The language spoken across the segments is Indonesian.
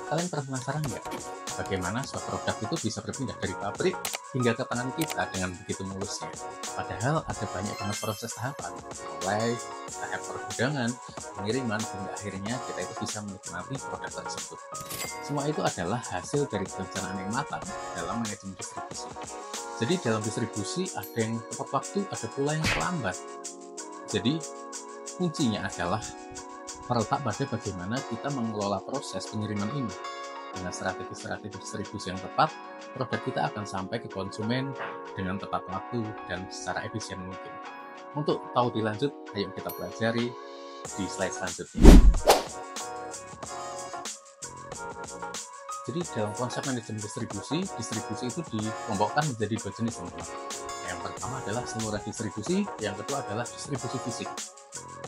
Kalian pernah penasaran nggak? Bagaimana suatu produk itu bisa berpindah dari pabrik hingga ke tangan kita dengan begitu mulusnya? Padahal ada banyak banget proses tahapan, mulai tahap pergudangan, pengiriman, hingga akhirnya kita itu bisa menikmati produk tersebut. Semua itu adalah hasil dari perencanaan yang matang dalam manajemen distribusi. Jadi dalam distribusi ada yang tepat waktu, ada pula yang terlambat. Jadi kuncinya adalah terletak pada bagaimana kita mengelola proses pengiriman ini. Dengan strategi-strategi distribusi yang tepat, produk kita akan sampai ke konsumen dengan tepat waktu dan secara efisien mungkin. Untuk tahu lebih lanjut, ayo kita pelajari di slide selanjutnya. Jadi dalam konsep manajemen distribusi itu dikelompokkan menjadi dua jenis, teman-teman. Yang pertama adalah saluran distribusi, yang kedua adalah distribusi fisik.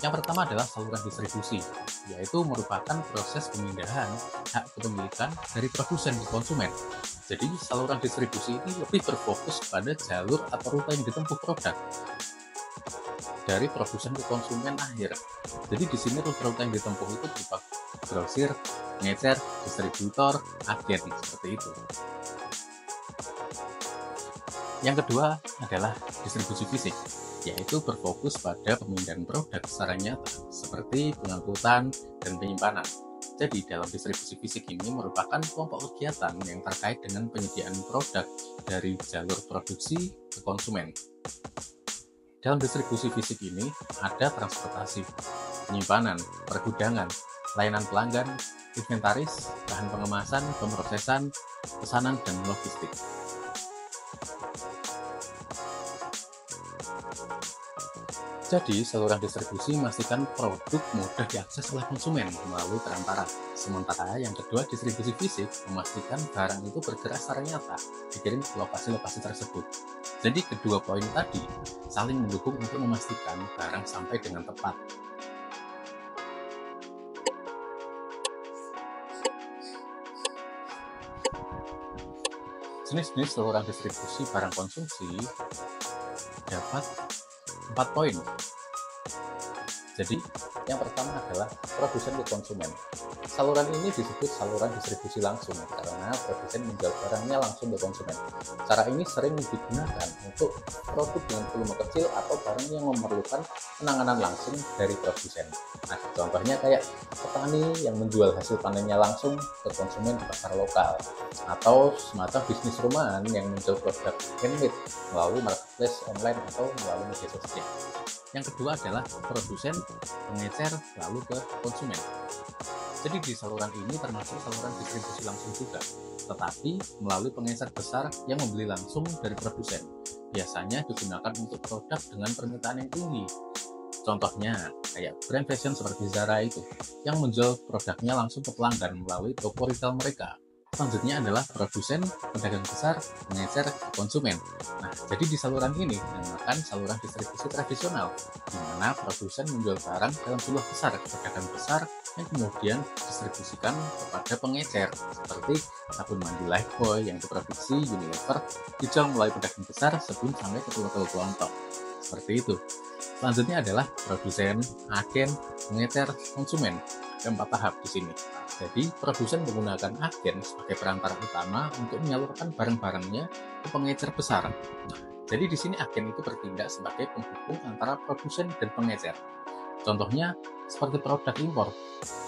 Yang pertama adalah saluran distribusi, yaitu merupakan proses pemindahan hak kepemilikan dari produsen ke konsumen. Jadi saluran distribusi ini lebih berfokus pada jalur atau rute yang ditempuh produk dari produsen ke konsumen akhir. Jadi di sini rute yang ditempuh itu berupa grosir, pengecer, distributor, agen, seperti itu. Yang kedua adalah distribusi fisik, yaitu berfokus pada pemindahan produk secara nyata, seperti pengangkutan dan penyimpanan. Jadi dalam distribusi fisik ini merupakan kelompok kegiatan yang terkait dengan penyediaan produk dari jalur produksi ke konsumen. Dalam distribusi fisik ini ada transportasi, penyimpanan, pergudangan, layanan pelanggan, inventaris, bahan pengemasan, pemrosesan, pesanan, dan logistik. Jadi, saluran distribusi memastikan produk mudah diakses oleh konsumen melalui perantara. Sementara yang kedua, distribusi fisik memastikan barang itu bergerak secara nyata, dikirim ke lokasi-lokasi tersebut. Jadi, kedua poin tadi saling mendukung untuk memastikan barang sampai dengan tepat. Jenis-jenis saluran distribusi barang konsumsi dapat 4 poin. Jadi, yang pertama adalah produsen ke konsumen. Saluran ini disebut saluran distribusi langsung karena produsen menjual barangnya langsung ke konsumen. Cara ini sering digunakan untuk produk dengan volume kecil atau barang yang memerlukan penanganan langsung dari produsen. Nah, contohnya kayak petani yang menjual hasil panennya langsung ke konsumen di pasar lokal, atau semacam bisnis rumahan yang menjual produk handmade melalui marketplace online atau melalui media sosial. Yang kedua adalah produsen mengecer lalu ke konsumen. Jadi di saluran ini termasuk saluran distribusi langsung juga, tetapi melalui pengecer besar yang membeli langsung dari produsen. Biasanya digunakan untuk produk dengan permintaan yang tinggi. Contohnya kayak brand fashion seperti Zara itu, yang menjual produknya langsung ke pelanggan melalui toko retail mereka. Selanjutnya adalah produsen, pedagang besar, mengecer ke konsumen. Nah, jadi di saluran ini dinamakan saluran distribusi tradisional, di mana produsen menjual barang dalam jumlah besar ke pedagang besar yang kemudian distribusikan kepada pengecer, seperti sabun mandi Lifebuoy yang diproduksi Unilever dijual melalui pedagang besar sebelum sampai ke toko kelontong. Seperti itu. Selanjutnya adalah produsen, agen, pengecer, konsumen. Ada 4 tahap di sini. Jadi, produsen menggunakan agen sebagai perantara utama untuk menyalurkan barang-barangnya ke pengecer besar. Jadi di sini agen itu bertindak sebagai penghubung antara produsen dan pengecer. Contohnya seperti produk impor,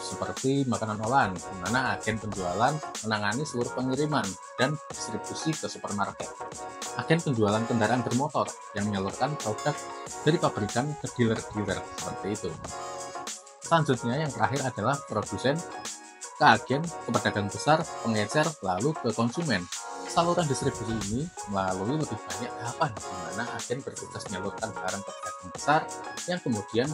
seperti makanan olahan, di mana agen penjualan menangani seluruh pengiriman dan distribusi ke supermarket. Agen penjualan kendaraan bermotor yang menyalurkan produk dari pabrikan ke dealer-dealer, seperti itu. Selanjutnya yang terakhir adalah produsen ke agen, ke pedagang besar, pengecer, lalu ke konsumen. Saluran distribusi ini melalui lebih banyak tahapan, di mana agen bertugas menyalurkan barang ke pedagang besar yang kemudian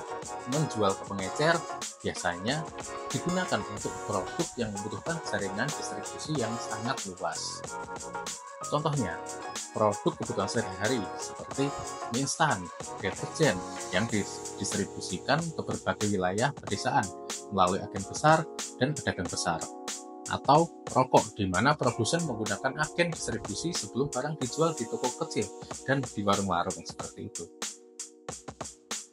menjual ke pengecer, biasanya digunakan untuk produk yang membutuhkan jaringan distribusi yang sangat luas. Contohnya, produk kebutuhan sehari-hari seperti mie instan, deterjen yang didistribusikan ke berbagai wilayah pedesaan melalui agen besar dan pedagang besar. Atau rokok, di mana produsen menggunakan agen distribusi sebelum barang dijual di toko kecil dan di warung-warung, seperti itu.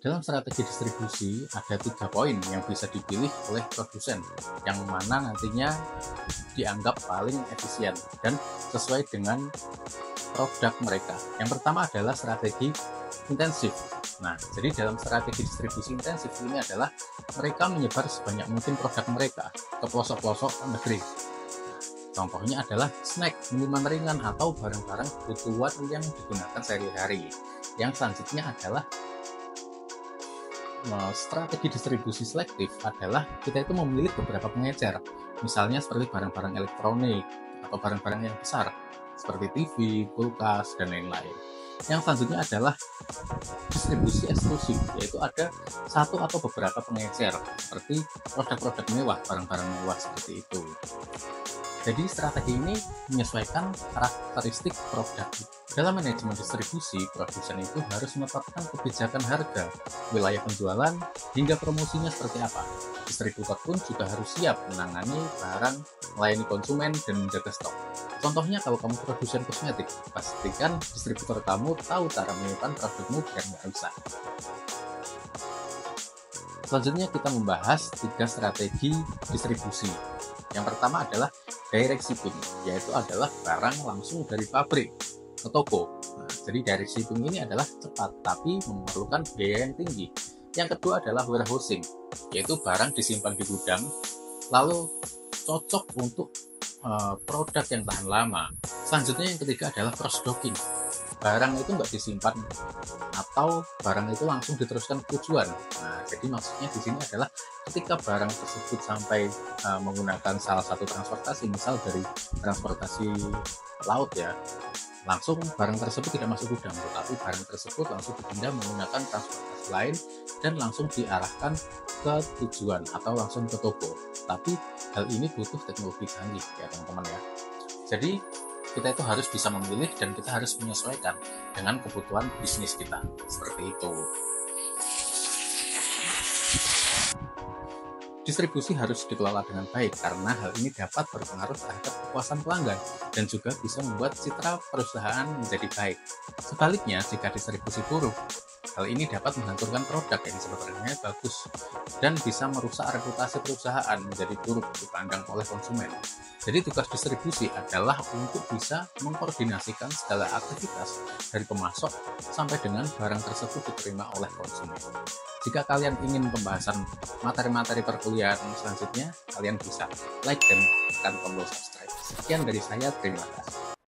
Dalam strategi distribusi ada 3 poin yang bisa dipilih oleh produsen, yang mana nantinya dianggap paling efisien dan sesuai dengan produk mereka. Yang pertama adalah strategi intensif. Nah, jadi dalam strategi distribusi intensif ini adalah mereka menyebar sebanyak mungkin produk mereka ke pelosok-pelosok negeri. Contohnya adalah snack, minuman ringan, atau barang-barang kebutuhan yang digunakan sehari-hari. Yang selanjutnya adalah strategi distribusi selektif adalah kita itu memilih beberapa pengecer, misalnya seperti barang-barang elektronik atau barang-barang yang besar seperti TV, kulkas, dan lain-lain. Yang selanjutnya adalah distribusi eksklusif, yaitu ada satu atau beberapa pengecer seperti produk-produk mewah, barang-barang mewah seperti itu. Jadi strategi ini menyesuaikan karakteristik produk. Dalam manajemen distribusi, produsen itu harus menetapkan kebijakan harga, wilayah penjualan, hingga promosinya seperti apa. Distributor pun juga harus siap menangani barang, melayani konsumen, dan menjaga stok. Contohnya kalau kamu produsen kosmetik, pastikan distributor kamu tahu cara menyimpan produkmu biar nggak rusak. Selanjutnya kita membahas 3 strategi distribusi. Yang pertama adalah direct shipping, yaitu adalah barang langsung dari pabrik ke toko. Nah, jadi direct shipping ini adalah cepat tapi memerlukan biaya yang tinggi. Yang kedua adalah warehousing, yaitu barang disimpan di gudang lalu cocok untuk produk yang tahan lama. Selanjutnya yang ketiga adalah cross docking. Barang itu nggak disimpan atau barang itu langsung diteruskan ke tujuan. Nah, jadi maksudnya di sini adalah ketika barang tersebut sampai menggunakan salah satu transportasi, misal dari transportasi laut ya, langsung barang tersebut tidak masuk gudang, tetapi barang tersebut langsung dipindah menggunakan transportasi lain dan langsung diarahkan ke tujuan atau langsung ke toko. Tapi hal ini butuh teknologi canggih ya teman-teman ya. Jadi kita itu harus bisa memilih dan kita harus menyesuaikan dengan kebutuhan bisnis kita, seperti itu. Distribusi harus dikelola dengan baik karena hal ini dapat berpengaruh terhadap kepuasan pelanggan dan juga bisa membuat citra perusahaan menjadi baik. Sebaliknya, jika distribusi buruk, hal ini dapat menghancurkan produk yang sebenarnya bagus dan bisa merusak reputasi perusahaan menjadi buruk dipandang oleh konsumen. Jadi tugas distribusi adalah untuk bisa mengkoordinasikan segala aktivitas dari pemasok sampai dengan barang tersebut diterima oleh konsumen. Jika kalian ingin pembahasan materi-materi perkuliahan selanjutnya, kalian bisa like dan tekan tombol subscribe. Sekian dari saya, terima kasih.